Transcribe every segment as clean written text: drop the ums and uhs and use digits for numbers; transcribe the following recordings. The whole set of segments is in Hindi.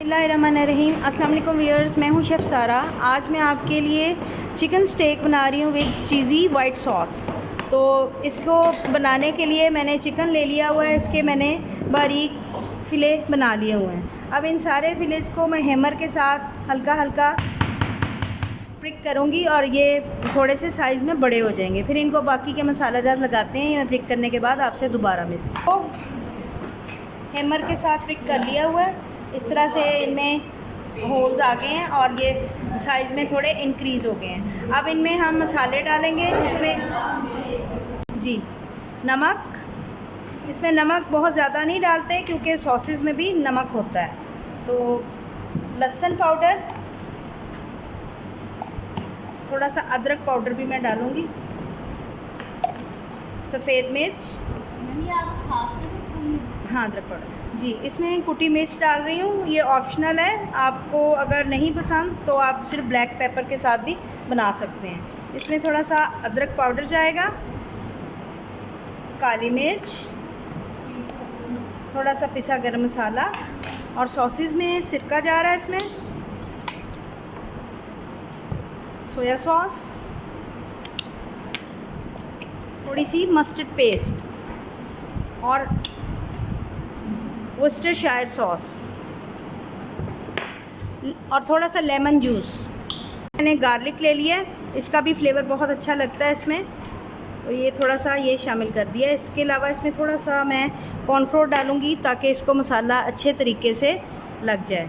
बिस्मिल्लाहिर्रहमानिर्रहीम। अस्सलाम वालेकुम व्यूअर्स, मैं हूं शेफ़ सारा। आज मैं आपके लिए चिकन स्टेक बना रही हूं विद चीज़ी वाइट सॉस। तो इसको बनाने के लिए मैंने चिकन ले लिया हुआ है, इसके मैंने बारीक फ़िले बना लिए हुए हैं। अब इन सारे फ़िलेस को मैं हैमर के साथ हल्का हल्का प्रिक करूँगी और ये थोड़े से साइज़ में बड़े हो जाएंगे। फिर इनको बाकी के मसाला जात लगाते हैं। ये प्रिक करने के बाद आपसे दोबारा मिलती हूँ। तो हैमर के साथ प्रिक कर लिया हुआ है, इस तरह से इनमें होल्स आ गए हैं और ये साइज़ में थोड़े इंक्रीज़ हो गए हैं। अब इनमें हम मसाले डालेंगे, जिसमें जी नमक। इसमें नमक बहुत ज़्यादा नहीं डालते क्योंकि सॉसेस में भी नमक होता है। तो लहसुन पाउडर, थोड़ा सा अदरक पाउडर भी मैं डालूँगी, सफ़ेद मिर्च, हाँ अदरक पाउडर जी। इसमें कुटी मिर्च डाल रही हूँ, ये ऑप्शनल है। आपको अगर नहीं पसंद तो आप सिर्फ ब्लैक पेपर के साथ भी बना सकते हैं। इसमें थोड़ा सा अदरक पाउडर जाएगा, काली मिर्च, थोड़ा सा पिसा गरम मसाला और सॉसेस में सिरका जा रहा है। इसमें सोया सॉस, थोड़ी सी मस्टर्ड पेस्ट और वर्सेस्टरशायर सॉस और थोड़ा सा लेमन जूस। मैंने गार्लिक ले लिया है, इसका भी फ्लेवर बहुत अच्छा लगता है इसमें, तो ये थोड़ा सा ये शामिल कर दिया। इसके अलावा इसमें थोड़ा सा मैं कॉर्नफ्लोर डालूँगी ताकि इसको मसाला अच्छे तरीके से लग जाए।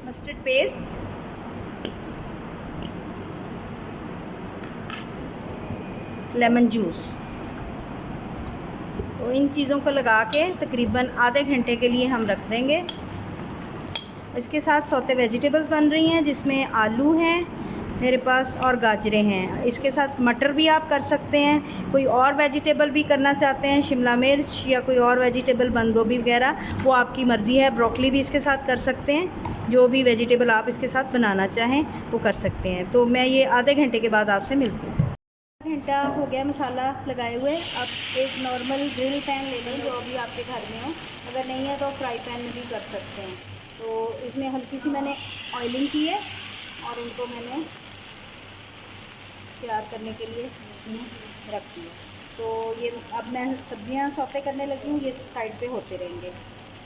मस्टर्ड पेस्ट, लेमन जूस, तो इन चीज़ों को लगा के तकरीबन आधे घंटे के लिए हम रख देंगे। इसके साथ सौते वेजिटेबल्स बन रही हैं, जिसमें आलू हैं मेरे पास और गाजरें हैं। इसके साथ मटर भी आप कर सकते हैं। कोई और वेजिटेबल भी करना चाहते हैं, शिमला मिर्च या कोई और वेजिटेबल, बंद गोभी वगैरह, वो आपकी मर्ज़ी है। ब्रोकली भी इसके साथ कर सकते हैं। जो भी वेजिटेबल आप इसके साथ बनाना चाहें वो कर सकते हैं। तो मैं ये आधे घंटे के बाद आपसे मिलती हूँ। घंटा हो गया मसाला लगाए हुए। अब एक नॉर्मल ग्रिल पैन ले लें जो अभी आपके घर में हो, अगर नहीं है तो फ्राई पैन में भी कर सकते हैं। तो इसमें हल्की सी मैंने ऑयलिंग की है और इनको मैंने तैयार करने के लिए रख दिया। तो ये अब मैं सब्जियां सौते करने लगी हूँ, ये साइड पे होते रहेंगे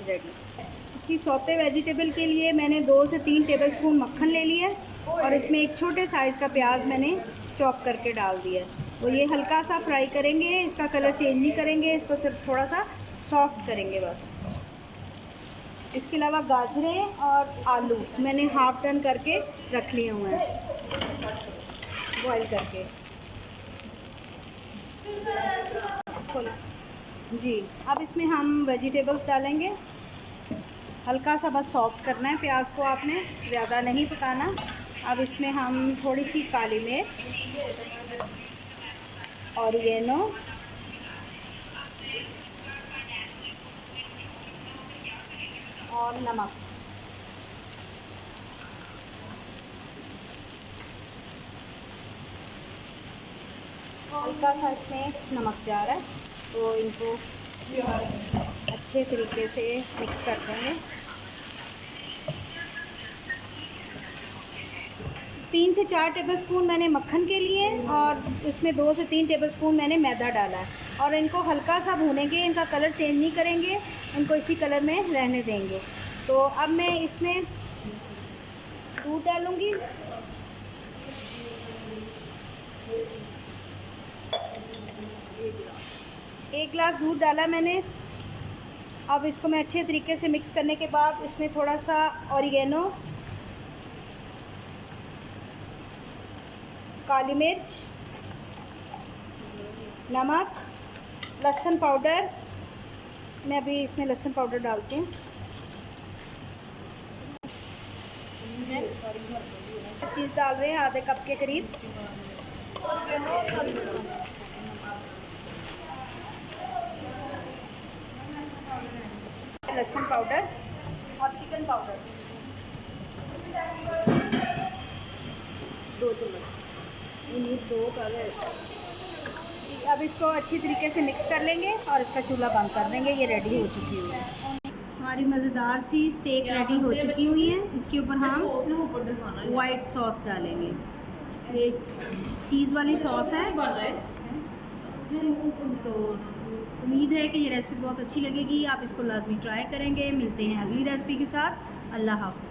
रेडी। इसकी सौते वेजिटेबल के लिए मैंने 2 से 3 टेबलस्पून मक्खन ले लिया और इसमें एक छोटे साइज़ का प्याज मैंने चॉप करके डाल दिया। तो ये हल्का सा फ्राई करेंगे, इसका कलर चेंज नहीं करेंगे, इसको सिर्फ थोड़ा सा सॉफ्ट करेंगे बस। इसके अलावा गाजरें और आलू मैंने हाफ टर्न करके रख लिए हुए हैं, बॉईल करके जी। अब इसमें हम वेजिटेबल्स डालेंगे, हल्का सा बस सॉफ्ट करना है प्याज को, आपने ज़्यादा नहीं पकाना। अब इसमें हम थोड़ी सी काली मिर्च, ऑरिगेनो, और नमक, हल्का सा इसमें नमक जा रहा है, तो इनको अच्छे तरीके से मिक्स कर देंगे। 3 से 4 टेबलस्पून मैंने मक्खन के लिए और उसमें 2 से 3 टेबलस्पून मैंने मैदा डाला है और इनको हल्का सा भूनेंगे। इनका कलर चेंज नहीं करेंगे, इनको इसी कलर में रहने देंगे। तो अब मैं इसमें दूध डालूँगी, एक गिलास दूध डाला मैंने। अब इसको मैं अच्छे तरीके से मिक्स करने के बाद इसमें थोड़ा सा ऑरिगेनो, काली मिर्च, नमक, लहसुन पाउडर, मैं अभी इसमें लहसुन पाउडर डालती हूँ, चीज़ डाल रहे हैं आधे कप के करीब, लहसुन पाउडर और चिकन पाउडर 2 चम्मच, 2 काले। अब इसको अच्छी तरीके से मिक्स कर लेंगे और इसका चूल्हा बंद कर देंगे। ये रेडी हो चुकी है। हमारी मज़ेदार सी स्टेक रेडी हो चुकी हुई है। इसके ऊपर हम वाइट सॉस डालेंगे। ये चीज़ वाली सॉस है। तो उम्मीद है कि ये रेसिपी बहुत अच्छी लगेगी, आप इसको लाजमी ट्राई करेंगे। मिलते हैं अगली रेसिपी के साथ। अल्लाह हाफ़िज़।